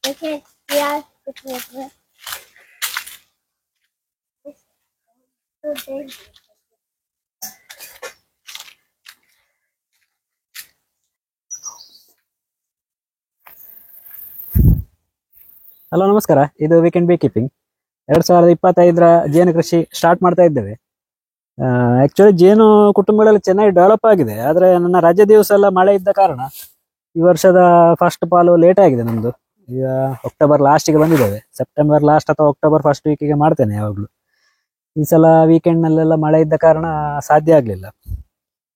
Okay, yeah, it's over. Okay. Hello ನಮಸ್ಕಾರ. ಇದು weekend ಬೀ keeping 2025ರ ಜೇನು ಕೃಷಿ ಸ್ಟಾರ್ಟ್ ಮಾಡ್ತಾ ಇದ್ದೇವೆ. ಆಕ್ಚುಲಿ ಜೇನು ಕುಟುಂಬಗಳಲ್ಲಿ ಚೆನ್ನಾಗಿ ಡೆವಲಪ್ ಆಗಿದೆ. ಆದ್ರೆ ನನ್ನ ರಜೆ ದಿವಸ ಎಲ್ಲ ಮಳೆ ಇದ್ದ ಕಾರಣ ಈ ವರ್ಷದ ಫಸ್ಟ್ ಪಾಲು ಲೇಟ್ ಆಗಿದೆ ನಮ್ದು. ಈಗ ಅಕ್ಟೋಬರ್ ಲಾಸ್ಟಿಗೆ ಬಂದಿದ್ದೇವೆ. ಸೆಪ್ಟೆಂಬರ್ ಲಾಸ್ಟ್ ಅಥವಾ ಅಕ್ಟೋಬರ್ ಫಸ್ಟ್ ವೀಕಿಗೆ ಮಾಡ್ತೇನೆ ಯಾವಾಗ್ಲೂ. ಈ ಸಲ ವೀಕೆಂಡ್ ನಲ್ಲೆಲ್ಲ ಮಳೆ ಇದ್ದ ಕಾರಣ ಸಾಧ್ಯ ಆಗ್ಲಿಲ್ಲ.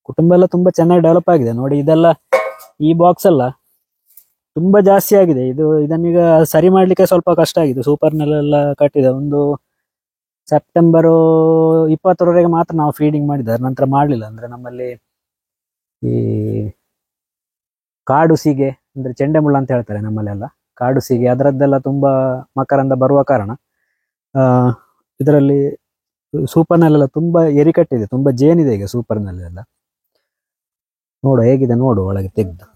ಕುಟುಂಬ ಎಲ್ಲ ತುಂಬಾ ಚೆನ್ನಾಗಿ ಡೆವಲಪ್ ಆಗಿದೆ ನೋಡಿ. ಇದೆಲ್ಲ ಈ ಬಾಕ್ಸ್ ಎಲ್ಲ ತುಂಬಾ ಜಾಸ್ತಿ ಆಗಿದೆ. ಇದನ್ನೀಗ ಸರಿ ಮಾಡ್ಲಿಕ್ಕೆ ಸ್ವಲ್ಪ ಕಷ್ಟ ಆಗಿದೆ. ಸೂಪರ್ನಲ್ಲೆಲ್ಲ ಕಟ್ಟಿದೆ. ಒಂದು ಸೆಪ್ಟೆಂಬರ್ 20ರವರೆಗೆ ಮಾತ್ರ ನಾವು ಫೀಡಿಂಗ್ ಮಾಡಿದ್ದಾರೆ, ನಂತರ ಮಾಡ್ಲಿಲ್ಲ. ಅಂದ್ರೆ ನಮ್ಮಲ್ಲಿ ಈ ಕಾಡು ಸೀಗೆ ಅಂದ್ರೆ ಚೆಂಡೆಮುಳ್ಳ ಅಂತ ಹೇಳ್ತಾರೆ ನಮ್ಮಲ್ಲೆಲ್ಲ, ಕಾಡು ಸೀಗೆ ಅದರದ್ದೆಲ್ಲ ತುಂಬಾ ಮಕರಂದ ಬರುವ ಕಾರಣ ಇದರಲ್ಲಿ ಸೂಪರ್ನಲ್ಲೆಲ್ಲ ತುಂಬಾ ಎರಿ ಕಟ್ಟಿದೆ, ತುಂಬಾ ಜೇನಿದೆ ಈಗ ಸೂಪರ್ನಲ್ಲೆಲ್ಲ. ನೋಡು ಹೇಗಿದೆ ನೋಡು ಒಳಗೆ ತೆಗ್ದು.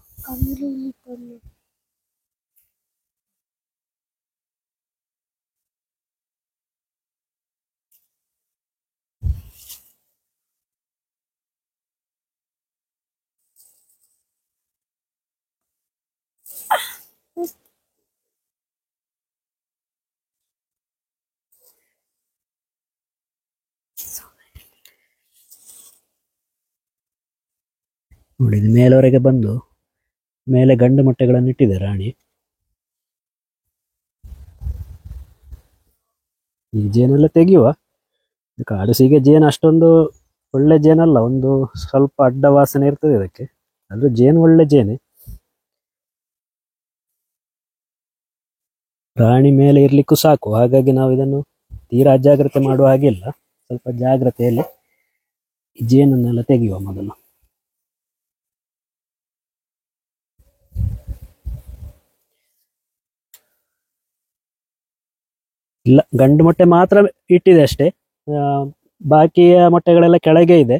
ನೋಡಿ ಇದು ಮೇಲವರೆಗೆ ಬಂದು ಮೇಲೆ ಗಂಡು ಮೊಟ್ಟೆಗಳನ್ನು ಇಟ್ಟಿದೆ ರಾಣಿ. ಈ ಜೇನೆಲ್ಲ ತೆಗೆಯುವ. ಕಾಡು ಸೀಗೆ ಜೇನು ಅಷ್ಟೊಂದು ಒಳ್ಳೆ ಜೇನಲ್ಲ, ಒಂದು ಸ್ವಲ್ಪ ಅಡ್ಡ ವಾಸನೆ ಇರ್ತದೆ ಇದಕ್ಕೆ. ಆದ್ರೂ ಜೇನು ಒಳ್ಳೆ ಜೇನೆ. ರಾಣಿ ಮೇಲೆ ಇರ್ಲಿಕ್ಕೂ ಸಾಕು, ಹಾಗಾಗಿ ನಾವು ಇದನ್ನು ತೀರಾ ಅಜಾಗ್ರತೆ ಮಾಡುವ ಹಾಗಿಲ್ಲ. ಸ್ವಲ್ಪ ಜಾಗ್ರತೆಯಲ್ಲಿ ಈ ಜೇನನ್ನೆಲ್ಲ ತೆಗೆಯುವ ಮೊದಲು. ಇಲ್ಲ, ಗಂಡು ಮೊಟ್ಟೆ ಮಾತ್ರ ಇಟ್ಟಿದೆ ಅಷ್ಟೇ. ಬಾಕಿಯ ಮೊಟ್ಟೆಗಳೆಲ್ಲ ಕೆಳಗೆ ಇದೆ,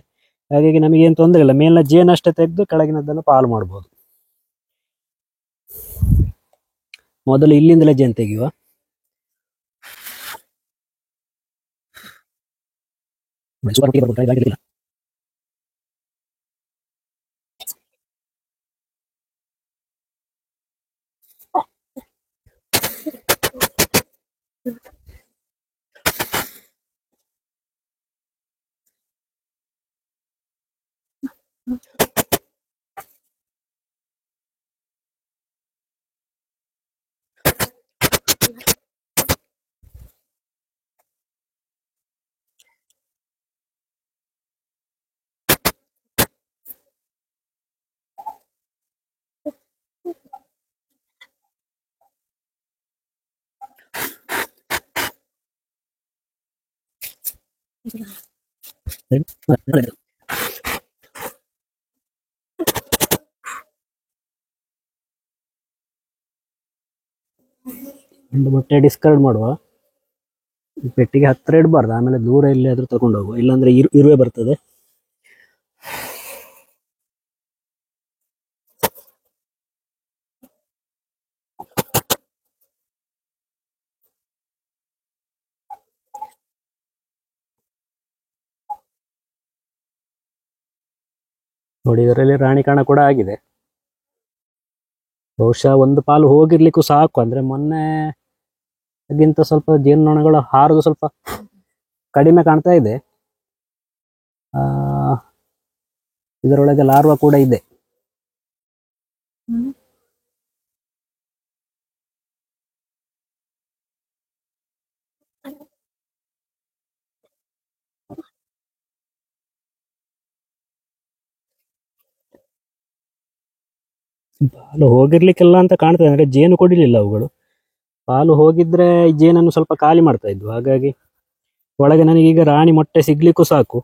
ಹಾಗಾಗಿ ನಮಗೇನು ತೊಂದರೆ ಇಲ್ಲ. ಮೇಲಿನ ಜೇನಷ್ಟೇ ತೆಗೆದು ಕೆಳಗಿನದ್ದನ್ನು ಪಾಲು ಮಾಡ್ಬೋದು. ಮೊದಲು ಇಲ್ಲಿಂದಲೇ ಜೇನು ತೆಗೆಯುವ. ಒಂದು ಮೊಟ್ಟೆ ಡಿಸ್ಕಾರ್ಡ್ ಮಾಡುವ. ಪೆಟ್ಟಿಗೆ ಹತ್ತಿರ ಇಡಬಾರ್ದು, ಆಮೇಲೆ ದೂರ ಎಲ್ಲಿ ಆದ್ರೂ ತಗೊಂಡು ಹೋಗುವ, ಇಲ್ಲಾಂದ್ರೆ ಇರುವೆ ಬರ್ತದೆ. ನೋಡಿ ಇದರಲ್ಲಿ ರಾಣಿ ಕಣ ಕೂಡ ಆಗಿದೆ. ಬಹುಶಃ ಒಂದು ಪಾಲು ಹೋಗಿರ್ಲಿಕ್ಕೂ ಸಾಕು. ಅಂದ್ರೆ ಮೊನ್ನೆಗಿಂತ ಸ್ವಲ್ಪ ಜೇನುನೊಣಗಳು ಹಾರುದು ಸ್ವಲ್ಪ ಕಡಿಮೆ ಕಾಣ್ತಾ ಇದೆ. ಇದರೊಳಗೆ ಲಾರ್ವಾ ಕೂಡ ಇದೆ. ಪಾಲು ಹೋಗಿರ್ಲಿಕ್ಕೆಲ್ಲ ಅಂತ ಕಾಣ್ತದೆ, ಅಂದ್ರೆ ಜೇನು ಕೊಡಿಲಿಲ್ಲ ಅವುಗಳು. ಪಾಲು ಹೋಗಿದ್ರೆ ಈ ಜೇನನ್ನು ಸ್ವಲ್ಪ ಖಾಲಿ ಮಾಡ್ತಾ ಇದ್ವು, ಹಾಗಾಗಿ ಒಳಗೆ ನನಗೀಗ ರಾಣಿ ಮೊಟ್ಟೆ ಸಿಗ್ಲಿಕ್ಕೂ ಸಾಕು.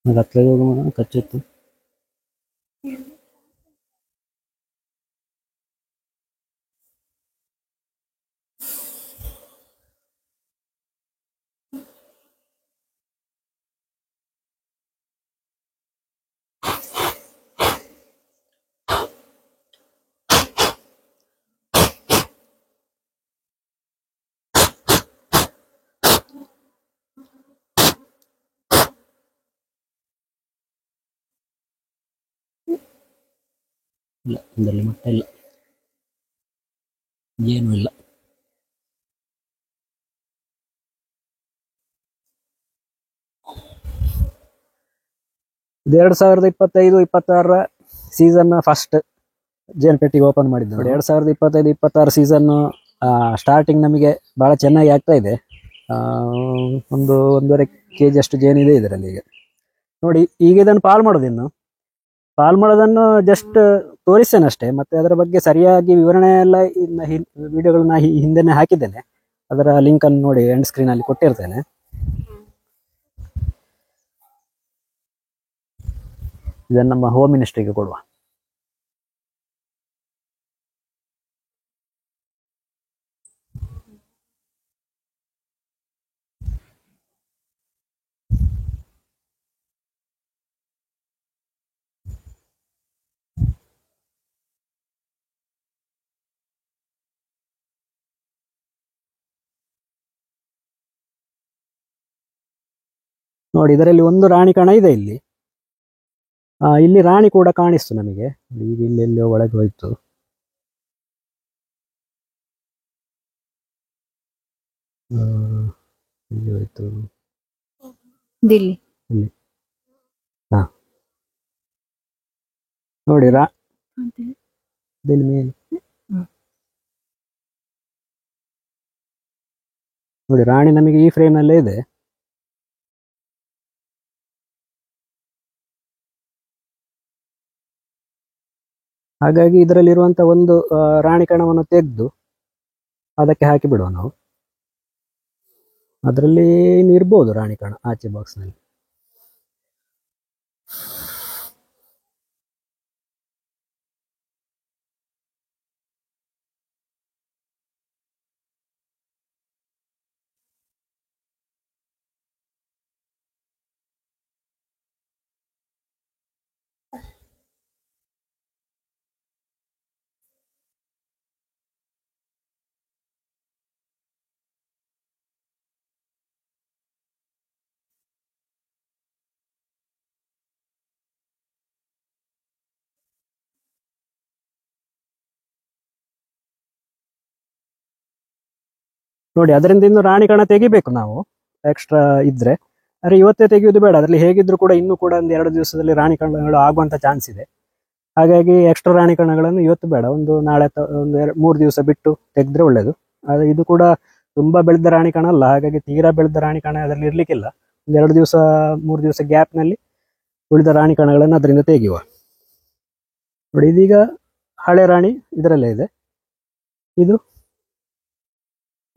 ಹತ್ತಲೇ ಹೋಗುವ ಕಚ್ಚಿತ್ತು. ಇಲ್ಲ, ಇದರಲ್ಲಿ ಮೊಟ್ಟೆ ಇಲ್ಲ, ಏನೂ ಇಲ್ಲ. ಇದು 2025-26 ಸೀಸನ್ ಫಸ್ಟ್ ಜೇನು ಪೆಟ್ಟಿಗೆ ಓಪನ್ ಮಾಡಿದ್ದು. 2025-26 ಸೀಸನ್ ಸ್ಟಾರ್ಟಿಂಗ್ ನಮಗೆ ಬಹಳ ಚೆನ್ನಾಗಿ ಆಗ್ತಾ ಇದೆ. ಒಂದು 1.5 kg ಅಷ್ಟು ಜೇನಿದೆ ಇದರಲ್ಲಿ. ಈಗ ನೋಡಿ, ಈಗ ಇದನ್ನು ಪಾಲ್ ಮಾಡೋದನ್ನು ಜಸ್ಟ್ ತೋರಿಸ್ತೇನೆ ಅಷ್ಟೇ. ಮತ್ತೆ ಅದರ ಬಗ್ಗೆ ಸರಿಯಾಗಿ ವಿವರಣೆ ಎಲ್ಲ ವಿಡಿಯೋಗಳನ್ನ ಹಿಂದೆನೆ ಹಾಕಿದ್ದೇನೆ. ಅದರ ಲಿಂಕ್ ಅನ್ನು ನೋಡಿ, ಎಂಡ್ ಸ್ಕ್ರೀನ್ ಅಲ್ಲಿ ಕೊಟ್ಟಿರ್ತೇನೆ. ಇದನ್ನು ನಮ್ಮ ಹೋಮ್ ಮಿನಿಸ್ಟ್ರಿಗೆ ಕೊಡುವ. ನೋಡಿ, ಇದರಲ್ಲಿ ಒಂದು ರಾಣಿ ಕಣ ಇದೆ ಇಲ್ಲಿ. ಇಲ್ಲಿ ರಾಣಿ ಕೂಡ ಕಾಣಿಸ್ತು ನಮಗೆ. ಈಗ ಇಲ್ಲೆಲ್ಲೋ ಒಳಗೆ ಹೋಯ್ತು. ಇಲ್ಲಿ ಹೋಯ್ತು, ಇಲ್ಲಿ. ಹಾ, ನೋಡಿ ಮೇಲೆ ನೋಡಿ, ರಾಣಿ ನಮಗೆ ಈ ಫ್ರೇಮ್ ನಲ್ಲೇ ಇದೆ. ಹಾಗಾಗಿ ಇದರಲ್ಲಿರುವಂತ ಒಂದು ರಾಣಿ ಕಣವನ್ನು ತೆಗೆದು ಅದಕ್ಕೆ ಹಾಕಿ ಬಿಡುವ ನಾವು. ಅದರಲ್ಲಿ ಇರ್ಬೋದು ರಾಣಿ ಕಣ ಆಚೆ ಬಾಕ್ಸ್ ನಲ್ಲಿ. ನೋಡಿ, ಅದರಿಂದ ಇನ್ನು ರಾಣಿ ಕಣ ತೆಗಿಬೇಕು ನಾವು, ಎಕ್ಸ್ಟ್ರಾ ಇದ್ರೆ. ಅರೆ, ಇವತ್ತೇ ತೆಗೆಯುವುದು ಬೇಡ. ಅದರಲ್ಲಿ ಹೇಗಿದ್ರು ಕೂಡ ಇನ್ನೂ ಕೂಡ ಒಂದು 2 ದಿವಸದಲ್ಲಿ ರಾಣಿ ಕಣಗಳು ಆಗುವಂತ ಚಾನ್ಸ್ ಇದೆ. ಹಾಗಾಗಿ ಎಕ್ಸ್ಟ್ರಾ ರಾಣಿ ಕಣಗಳನ್ನು ಇವತ್ತು ಬೇಡ, ಒಂದು ನಾಳೆ ಒಂದು 3 ದಿವಸ ಬಿಟ್ಟು ತೆಗೆದ್ರೆ ಒಳ್ಳೇದು. ಇದು ಕೂಡ ತುಂಬಾ ಬೆಳೆದ ರಾಣಿ ಕಣ ಅಲ್ಲ, ಹಾಗಾಗಿ ತೀರಾ ಬೆಳೆದ ರಾಣಿ ಕಣ ಅದರಲ್ಲಿ ಇರ್ಲಿಕ್ಕಿಲ್ಲ. ಒಂದು 2 ದಿವಸ 3 ದಿವಸ ಗ್ಯಾಪ್ ನಲ್ಲಿ ಉಳಿದ ರಾಣಿ ಕಣಗಳನ್ನು ಅದರಿಂದ ತೆಗೆಯುವ. ನೋಡಿ, ಇದೀಗ ಹಳೆ ರಾಣಿ ಇದರಲ್ಲೇ ಇದೆ. ಇದು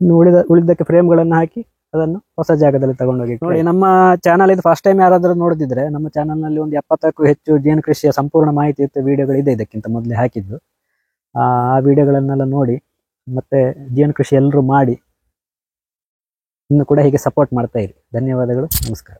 ಇನ್ನು ಉಳಿದಕ್ಕೆ ಫ್ರೇಮ್ಗಳನ್ನು ಹಾಕಿ ಅದನ್ನು ಹೊಸ ಜಾಗದಲ್ಲಿ ತಗೊಂಡೋಗಿ. ನೋಡಿ, ನಮ್ಮ ಚಾನಲ್ ಇದು ಫಸ್ಟ್ ಟೈಮ್ ಯಾರಾದರೂ ನೋಡಿದ್ರೆ, ನಮ್ಮ ಚಾನಲ್ ನಲ್ಲಿ ಒಂದು 70ಕ್ಕೂ ಹೆಚ್ಚು ಜೇನು ಕೃಷಿಯ ಸಂಪೂರ್ಣ ಮಾಹಿತಿಯುಕ್ತ ವಿಡಿಯೋಗಳಿದೆ. ಇದಕ್ಕಿಂತ ಮೊದಲೇ ಹಾಕಿದ್ದು ಆ ವಿಡಿಯೋಗಳನ್ನೆಲ್ಲ ನೋಡಿ, ಮತ್ತೆ ಜೇನು ಕೃಷಿ ಎಲ್ಲರೂ ಮಾಡಿ ಇನ್ನು ಕೂಡ ಹೀಗೆ ಸಪೋರ್ಟ್ ಮಾಡ್ತಾ ಇರಿ. ಧನ್ಯವಾದಗಳು, ನಮಸ್ಕಾರ.